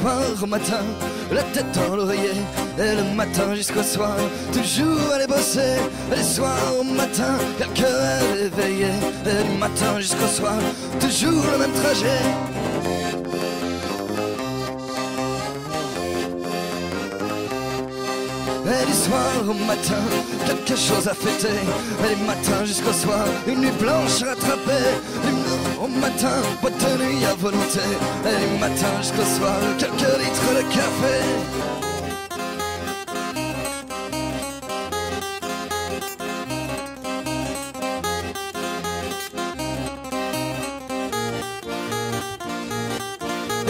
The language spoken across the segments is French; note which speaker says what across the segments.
Speaker 1: soir au matin, la tête dans l'oreiller, et le matin jusqu'au soir, toujours aller bosser, et le soir au matin, quelques heures éveillées, et du matin jusqu'au soir, toujours le même trajet. Et du soir au matin, quelque chose à fêter. Et du matin jusqu'au soir, une nuit blanche à rattraper. Du au matin, boîte de nuit à volonté. Et du matin jusqu'au soir, quelques litres de café.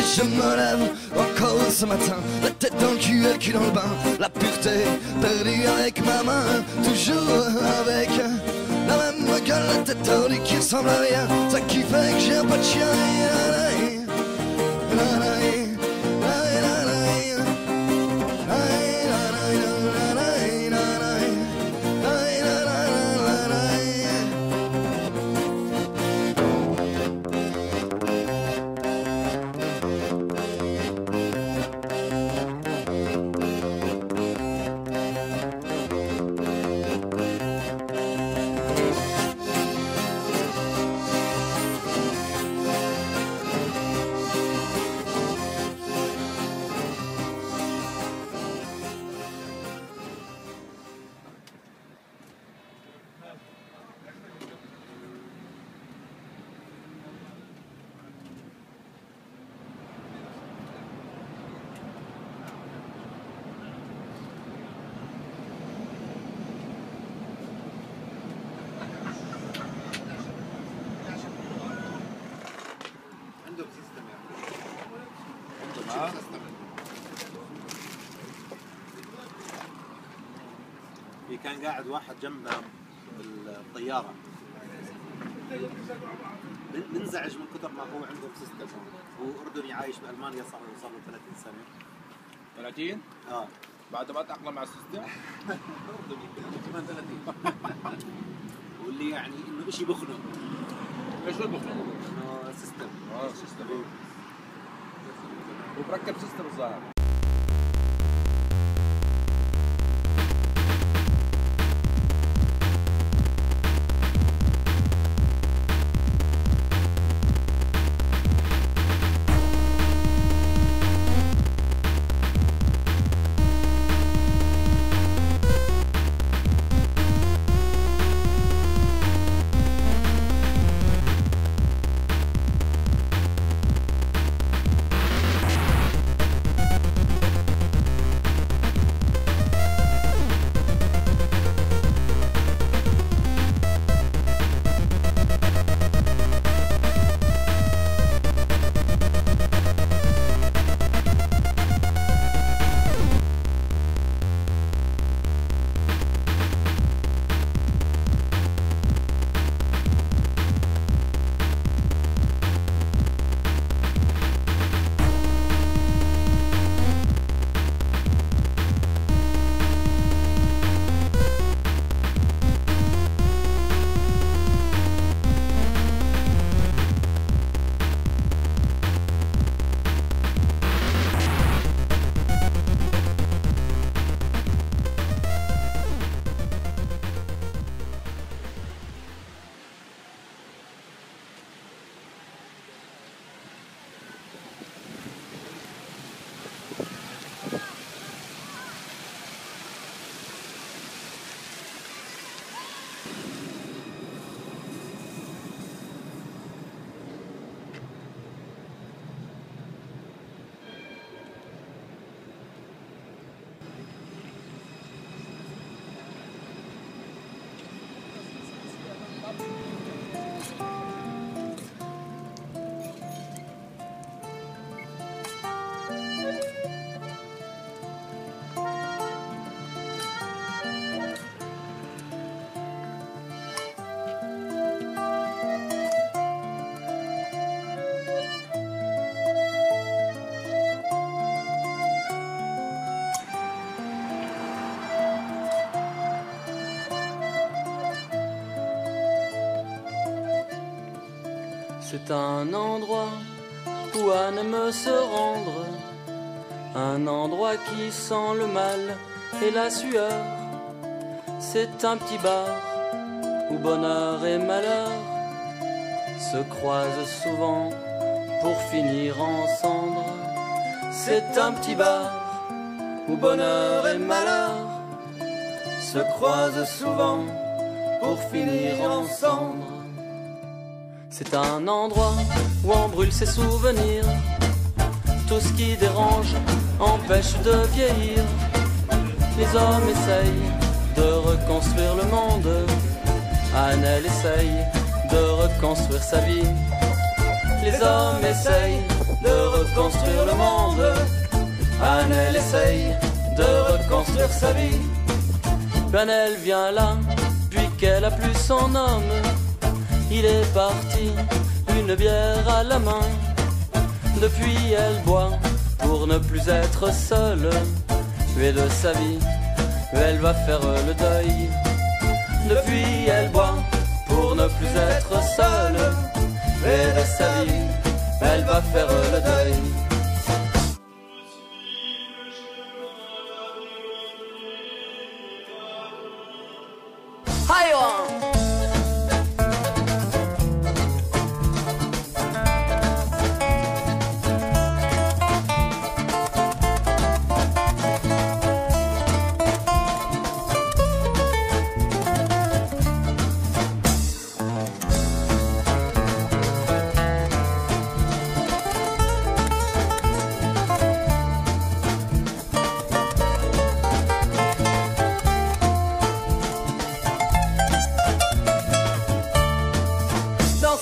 Speaker 1: Et je me lève encore ce matin, la tête dans le cul et le cul dans le bain. La pureté perdue avec ma main, toujours avec la même gueule, la tête tordue qui ressemble à rien. Ça qui fait que j'ai un pas de chien.
Speaker 2: كان قاعد واحد جنبنا بالطيارة منزعج من كثر ما هو عنده سيستم. هو أردني عايش بألمانيا صار له 30 سنة.
Speaker 3: 30؟
Speaker 2: اه
Speaker 3: بعد ما تأقلم مع السيستم؟
Speaker 2: أردني كمان 30. واللي يعني إنه شيء بخنق.
Speaker 3: ايش هو بخنق؟
Speaker 2: إنه سيستم.
Speaker 3: سيستم. وبركب سيستم الظاهر.
Speaker 4: C'est un endroit où à ne me se rendre Un endroit qui sent le mal et la sueur. C'est un petit bar où bonheur et malheur se croisent souvent pour finir en cendres. C'est un petit bar où bonheur et malheur se croisent souvent pour finir en cendres. C'est un endroit où on brûle ses souvenirs. Tout ce qui dérange empêche de vieillir. Les hommes essayent de reconstruire le monde. Anne, elle essaye de reconstruire sa vie. Les hommes essayent de reconstruire le monde. Anne, elle essaye de reconstruire sa vie. Ben elle vient là, puis qu'elle a plus son homme. Il est parti, une bière à la main. Depuis elle boit pour ne plus être seule. Et de sa vie, elle va faire le deuil. Depuis elle boit pour ne plus être seule. Et de sa vie, elle va faire le deuil.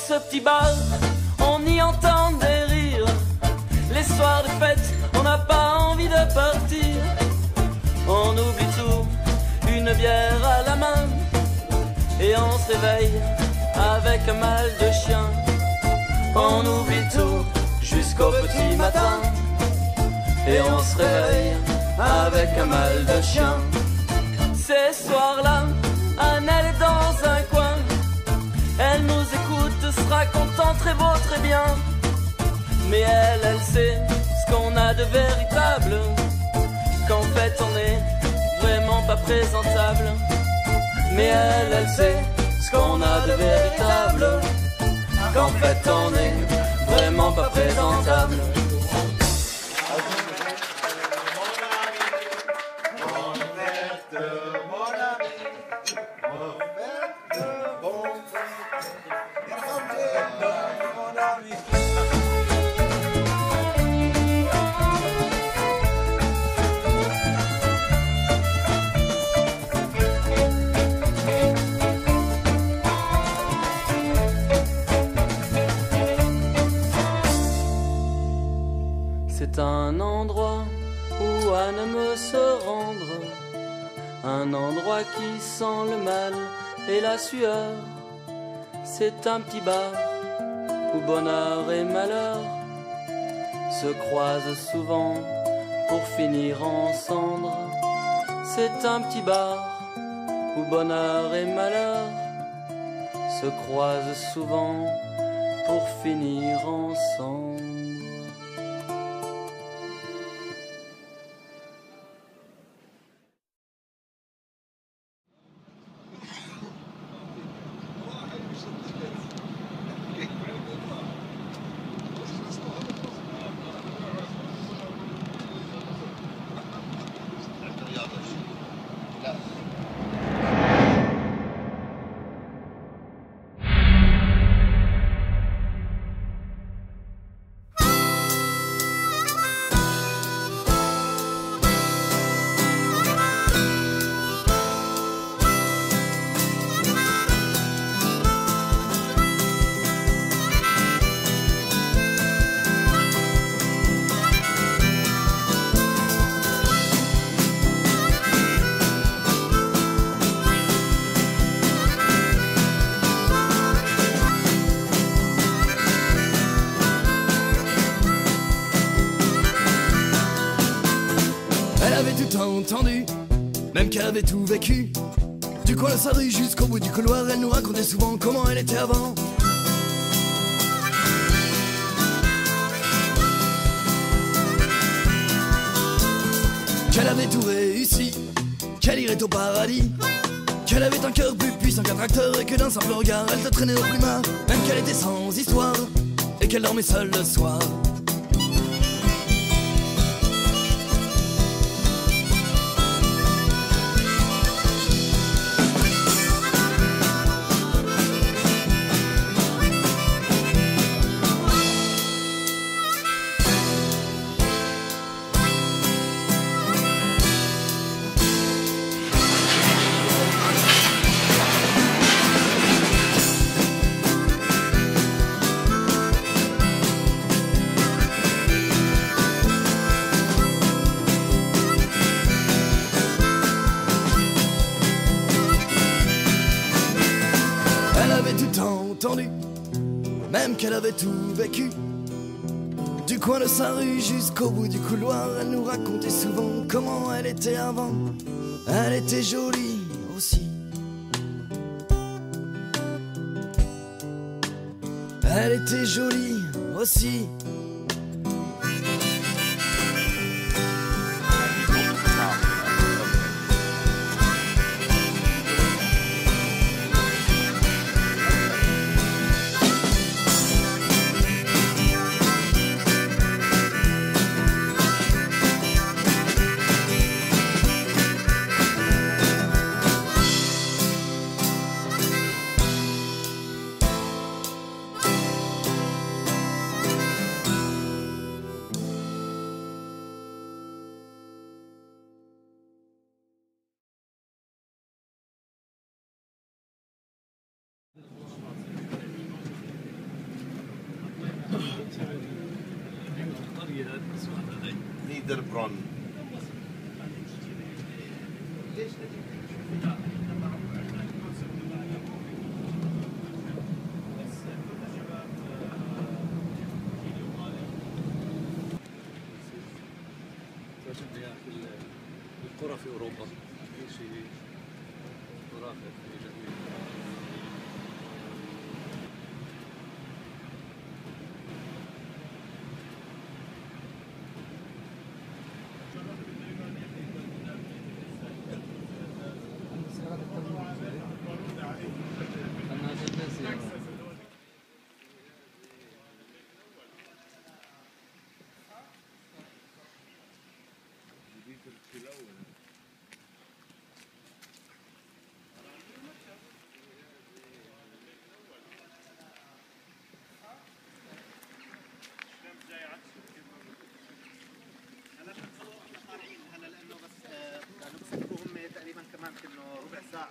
Speaker 4: Ce petit bar, on y entend des rires. Les soirs de fête, on n'a pas envie de partir. On oublie tout, une bière à la main. Et on se réveille avec un mal de chien. On oublie tout jusqu'au petit matin. Et on se réveille avec un mal de chien. Ces soirs-là, Anne, elle est dans un coin. Elle nous écoute, sera contente, très beau, très bien. Mais elle sait ce qu'on a de véritable. Qu'en fait on est vraiment pas présentable. Mais elle sait ce qu'on a de véritable. Qu'en fait on est vraiment pas présentable. C'est un endroit où Anne me se rendre. Un endroit qui sent le mal et la sueur. C'est un petit bar où bonheur et malheur se croisent souvent pour finir en cendres. C'est un petit bar où bonheur et malheur se croisent souvent pour finir en cendres.
Speaker 1: Entendu, même qu'elle avait tout vécu. Du coin de Sadri jusqu'au bout du couloir, elle nous racontait souvent comment elle était avant. qu'elle avait tout réussi, qu'elle irait au paradis, qu'elle avait un cœur plus puissant qu'un tracteur et que d'un simple regard elle te traînait au plumard, même qu'elle était sans histoire et qu'elle dormait seule le soir. Même qu'elle avait tout vécu, du coin de sa rue jusqu'au bout du couloir, elle nous racontait souvent comment elle était avant. Elle était jolie aussi. Elle était jolie aussi.
Speaker 2: Niederbronn.
Speaker 5: القرى في اوروبا شيء خرافي جميل.
Speaker 2: تقريبا كمان كأنه ربع ساعة.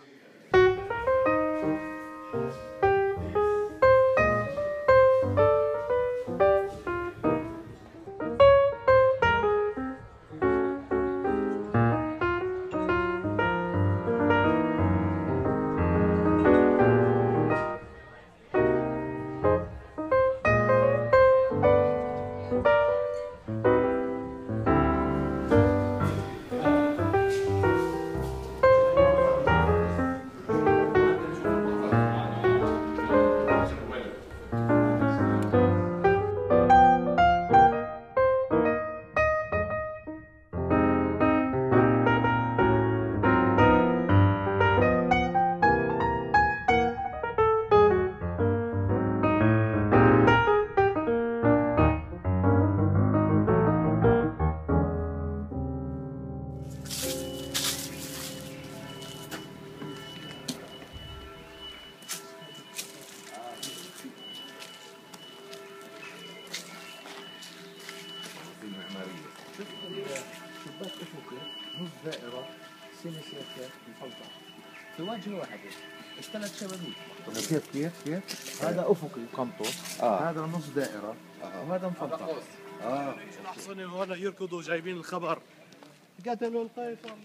Speaker 6: شباك افقي نص دائره سينيسيتير مفلطح في واجهه واحده الثلاث شبابيك. كيف هذا افقي قنطه هذا نص دائره وهذا مفلطح.
Speaker 5: الاحصنه هون يركضوا جايبين الخبر قتلوا القيصر.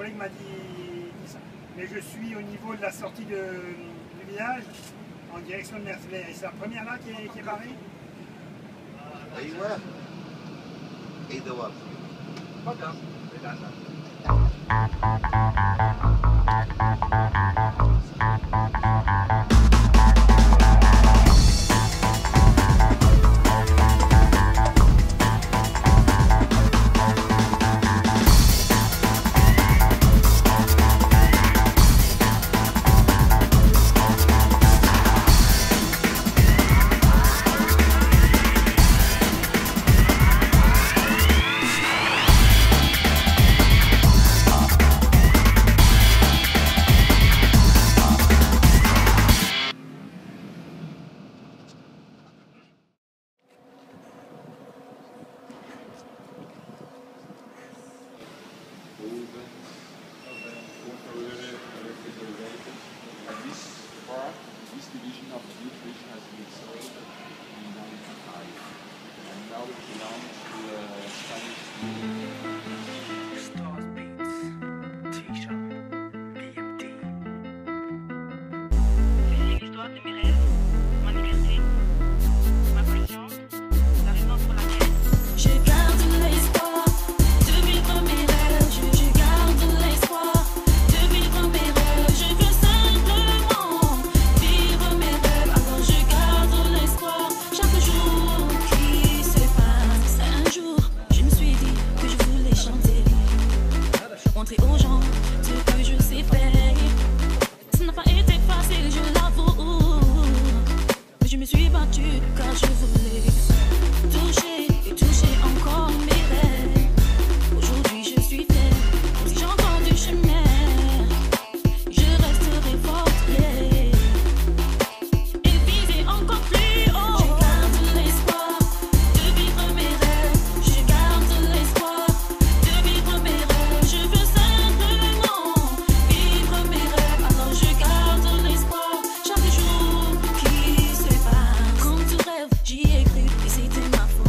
Speaker 7: collègue m'a dit ça. Mais je suis au niveau de la sortie du village, en direction de Mercedes. Et c'est la première là qui est barrée.
Speaker 2: ايوه ايه ده واقف
Speaker 3: تفضل.
Speaker 8: This division of the bridge has been sold in 1995, and now it belongs to a Spanish.
Speaker 9: Stars Beats, T-shirt, BMD. C'est l'histoire de mes rêves, ma liberté, ma passion, la raison pour laquelle je garde l'espoir de vivre mes rêves. Je garde l'espoir de vivre mes rêves. Je veux simplement vivre mes rêves. Alors je garde l'espoir chaque jour qui se passe. Un jour, je me suis dit que je voulais chanter, montrer aux gens ce que je sais faire. Ça n'a pas été facile, je l'avoue, mais je me suis battue car je voulais toucher et toucher encore mes rêves. Aujourd'hui je suis fière, si j'ai encore du chemin, je resterai forte, yeah. Et viser encore plus haut. Je garde l'espoir de vivre mes rêves. Je garde l'espoir de vivre mes rêves. Je veux simplement vivre mes rêves. Alors je garde l'espoir chaque jour qui se passe. Comme tout rêve, j'y ai cru et c'était ma faute.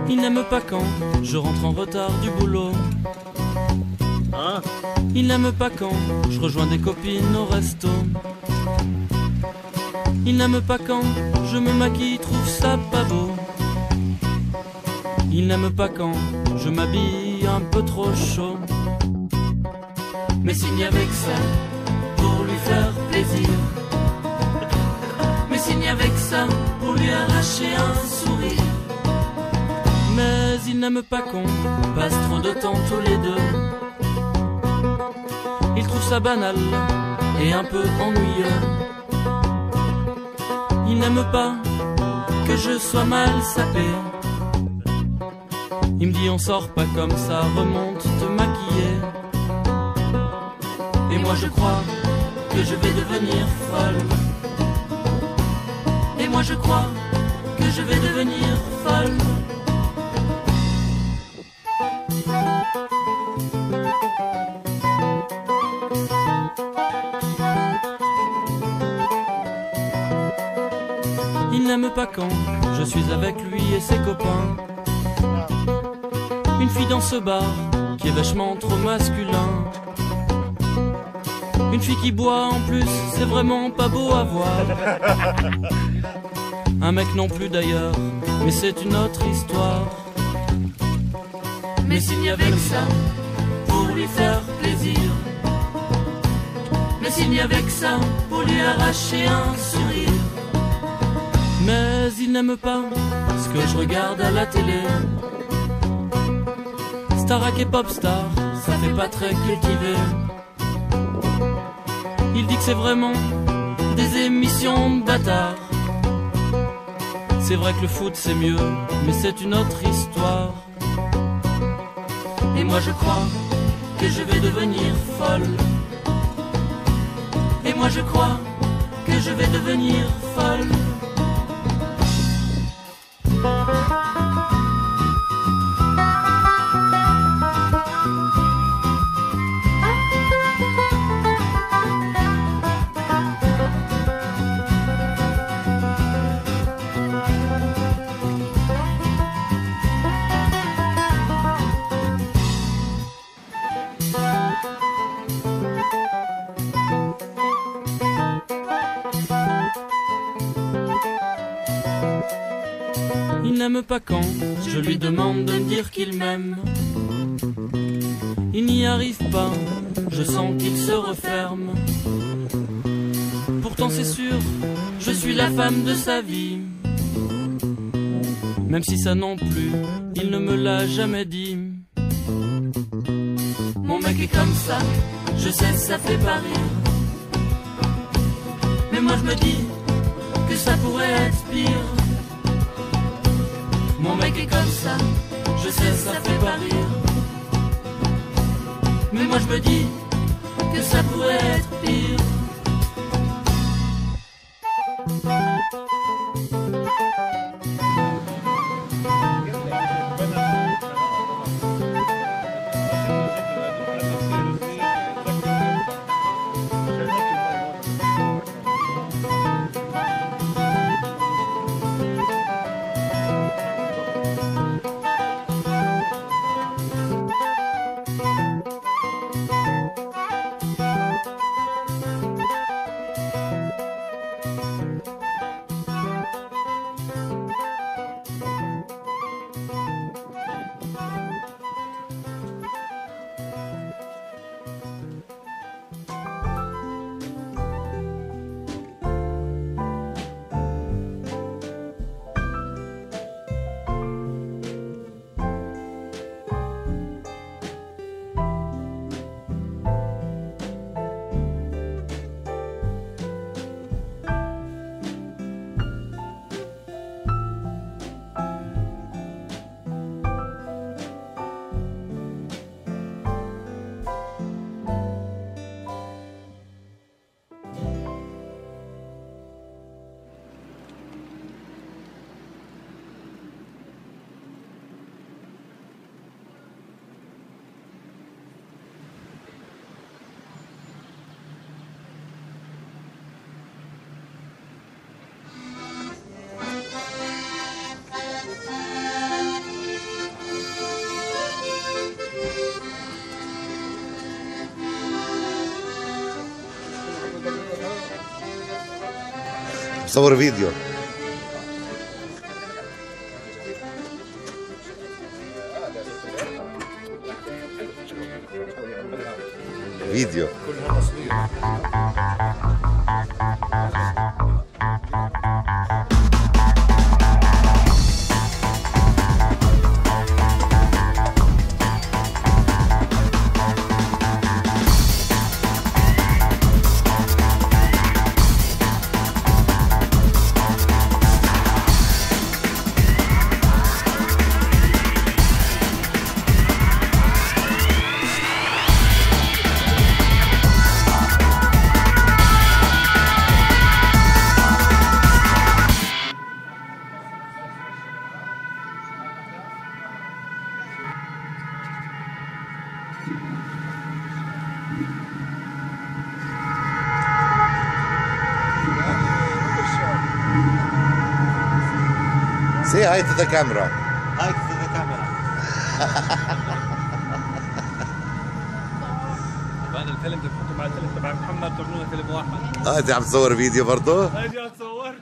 Speaker 4: Il n'aime pas quand je rentre en retard du boulot. Il n'aime pas quand je rejoins des copines au resto. Il n'aime pas quand je me maquille, trouve ça pas beau. Il n'aime pas quand je m'habille un peu trop chaud. Mais s'il n'y avait que ça pour lui faire plaisir, mais s'il n'y avait que ça pour lui arracher un sourire. Mais il n'aime pas qu'on passe trop de temps tous les deux. Il trouve ça banal et un peu ennuyeux. Il n'aime pas que je sois mal sapé. Il me dit on sort pas comme ça, remonte te maquiller. Et moi je crois que je vais devenir folle. Et moi je crois que je vais devenir folle. Il n'aime pas quand je suis avec lui et ses copains. Une fille dans ce bar qui est vachement trop masculin. Une fille qui boit en plus, c'est vraiment pas beau à voir. Un mec non plus d'ailleurs, mais c'est une autre histoire. Mais s'il n'y avait que ça pour lui faire plaisir, mais s'il n'y avait que ça pour lui arracher un sourire. Mais il n'aime pas ce que je regarde à la télé. Starac et Popstar, ça fait pas très cultivé. Il dit que c'est vraiment des émissions de bâtards. C'est vrai que le foot c'est mieux, mais c'est une autre histoire. Et moi je crois que je vais devenir folle. Et moi je crois que je vais devenir folle. Il n'aime pas quand je lui demande de me dire qu'il m'aime. Il n'y arrive pas, je sens qu'il se referme. Pourtant c'est sûr, je suis la femme de sa vie. Même si ça non plus, il ne me l'a jamais dit. Mon mec est comme ça, je sais ça fait pas rire. Mais moi je me dis que ça pourrait être pire. Mon mec est comme ça, je sais ça fait pas rire. Mais moi je me dis que ça pourrait être pire.
Speaker 10: بصور فيديو. فيديو كلها تصوير. Say hi to the camera.
Speaker 2: Hi to the camera.
Speaker 5: بعد الفيلم بتحطوا مع الفيلم تبع محمد بتعملوا لنا فيلم واحد.
Speaker 10: انت عم تصور فيديو برضه؟
Speaker 5: اجي اتصور.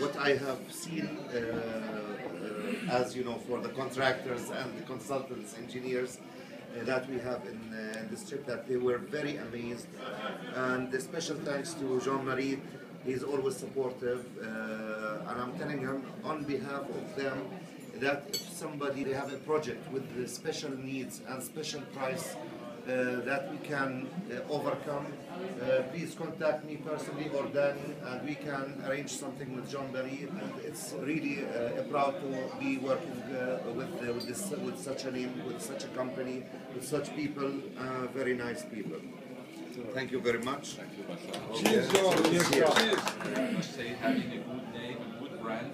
Speaker 11: What I have seen
Speaker 10: as you know, for the contractors and the consultants, engineers that we have in this trip, that they were very amazed. And a special thanks to Jean-Marie. He's always supportive, and I'm telling him on behalf of them that if somebody, they have a project with the special needs and special price that we can overcome, please contact me personally or Danny, and we can arrange something with Jean-Marie. And it's really proud to be working with such a name, with such a company, with such people, very nice people. Thank you very much.
Speaker 8: Thank you, Marcel.
Speaker 10: Cheers, John. Cheers.
Speaker 8: I must say, having a good name, a good brand,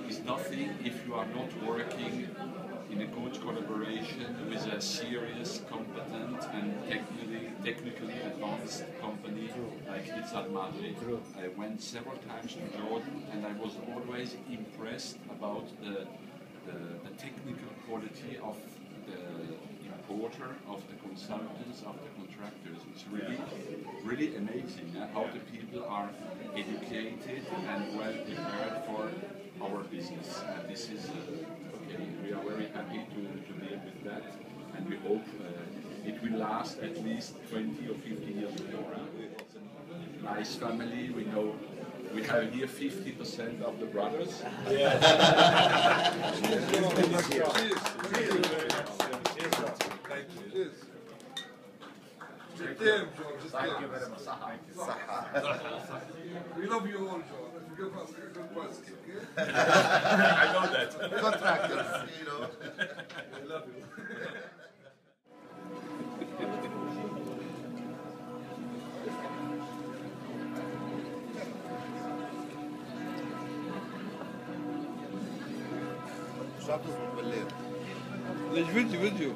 Speaker 8: is nothing if you are not working in a good collaboration with a serious, competent, and technically advanced company like Izzat Madri. I went several times to Jordan, and I was always impressed about the technical quality of the importer, of the consultants, of the contractors. It's really amazing how the people are educated and well prepared for our business. And this is okay. We are very happy to deal with that, and we hope it will last at least 20 or 50 years more. It's a nice family. We know we have here 50% of the brothers. Yeah.
Speaker 3: Thank you very much.
Speaker 11: We love you all, John. If you give us a good basket, okay?
Speaker 3: I know that.
Speaker 10: Contractors, you know.
Speaker 3: I love you.
Speaker 10: مش عارف تظبط بالليل.
Speaker 11: ليش فيديو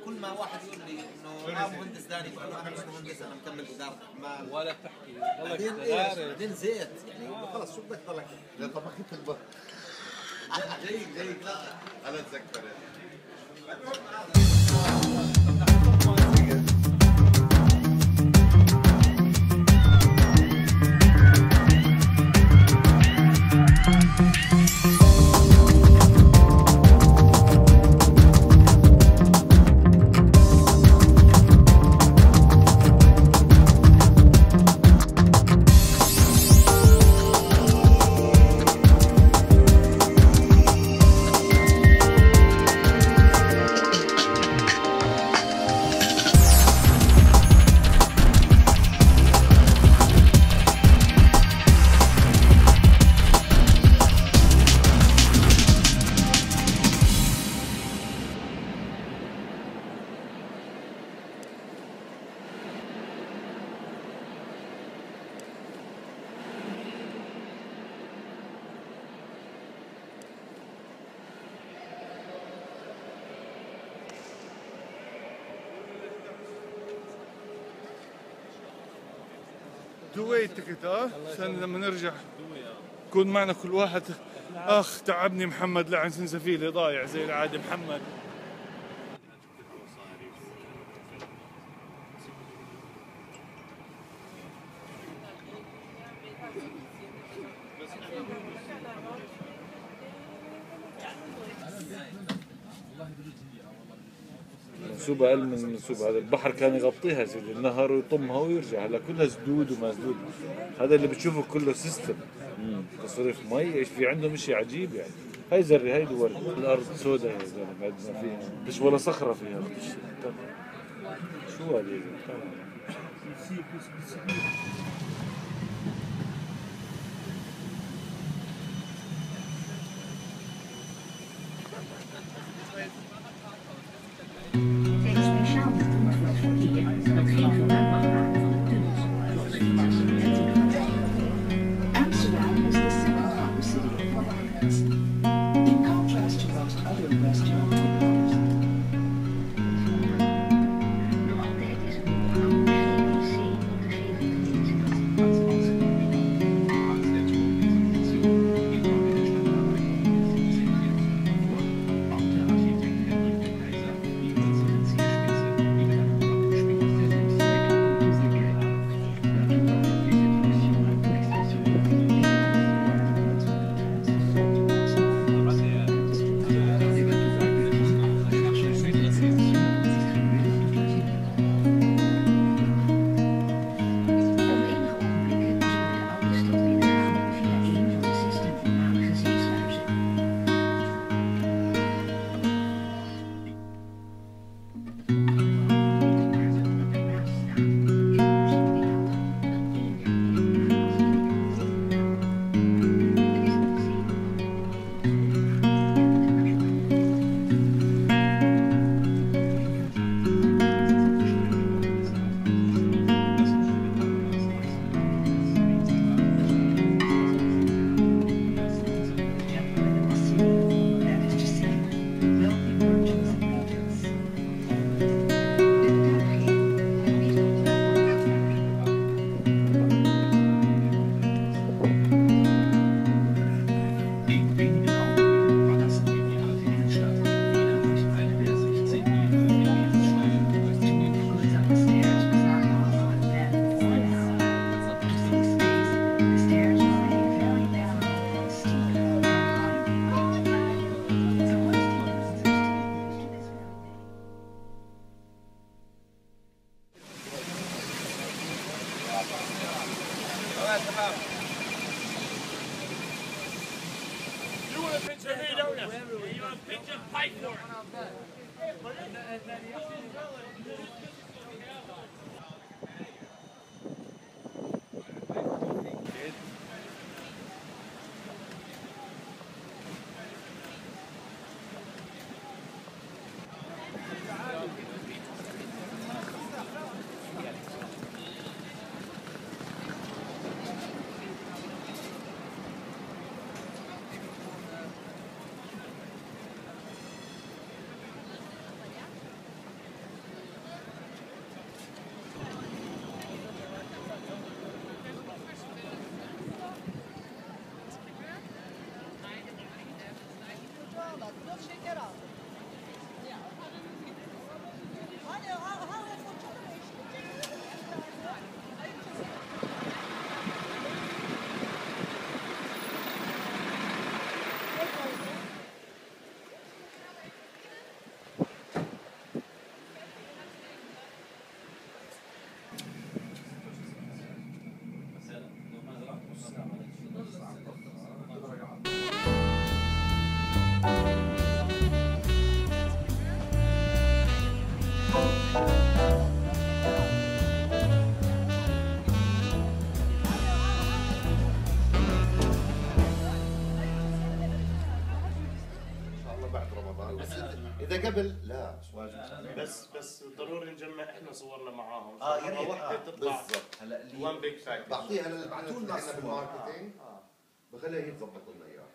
Speaker 2: كل ما واحد يقول لي انه مهندس ثاني بقول له انا مش مهندس انا مكمل اداره اعمال
Speaker 5: ولا تحكي
Speaker 2: بعدين ايش بعدين زيت يعني خلص شو بدك تضلك
Speaker 10: لا طبخت البط.
Speaker 2: جيد جيد لا
Speaker 10: انا اتذكر
Speaker 12: دوي التكت عشان لما نرجع يكون معنا كل واحد. اخ تعبني محمد لعن سنسفيلي ضايع زي العاده محمد. منسوب اقل من المنسوب هذا. البحر كان يغطيها سيدي، النهر ويطمها ويرجع. هلا كلها سدود وما سدود. هذا اللي بتشوفه كله سيستم تصريف مي. ايش في عندهم شيء عجيب يعني. هاي زري هاي دور الارض سوداء يا زلمه عندنا فيها مش ولا صخره فيها شو هذه
Speaker 13: You want a picture of me, don't you? You want a picture? Pay for it.
Speaker 10: اذا قبل لا
Speaker 14: بس ضروري نجمع احنا صورنا معاهم
Speaker 10: يا ريت
Speaker 14: واحده تطلع
Speaker 10: بالضبط. هلا
Speaker 14: وان بيج فاكتور
Speaker 10: بعطيها للبنات احنا بالماركتينج بخليها هي تظبط لنا اياها.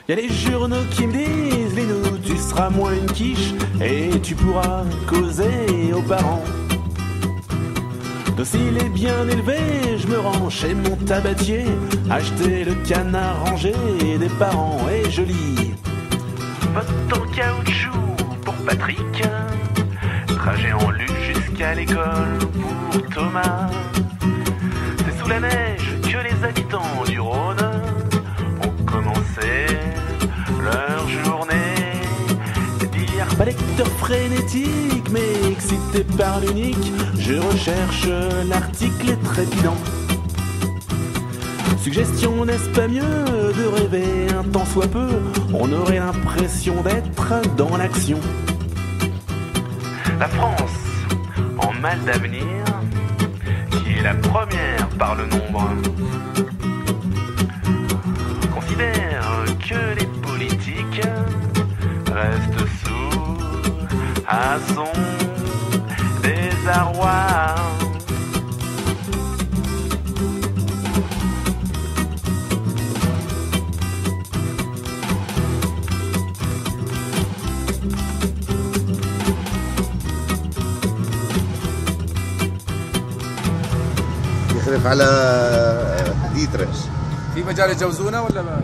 Speaker 15: Y a les journaux qui me disent, Lino, tu seras moins une quiche et tu pourras causer aux parents. Docile et bien élevé, je me rends chez mon tabatier, acheter le canard rangé des parents et je lis. Bottes en caoutchouc pour Patrick, trajet en luge jusqu'à l'école pour Thomas. C'est sous la neige que les habitants du Rhône ont commencé leur journée. D'hier, pas lecteur frénétique, mais excité par l'unique, je recherche l'article trépidant. Suggestion, n'est-ce pas mieux de rêver un tant soit peu? On aurait l'impression d'être dans l'action. La France, en mal d'avenir, qui est la première par le nombre, considère que les politiques restent sourds à son désarroi.
Speaker 10: يخلف على ديترش
Speaker 6: في مجال يجوزونا ولا ما؟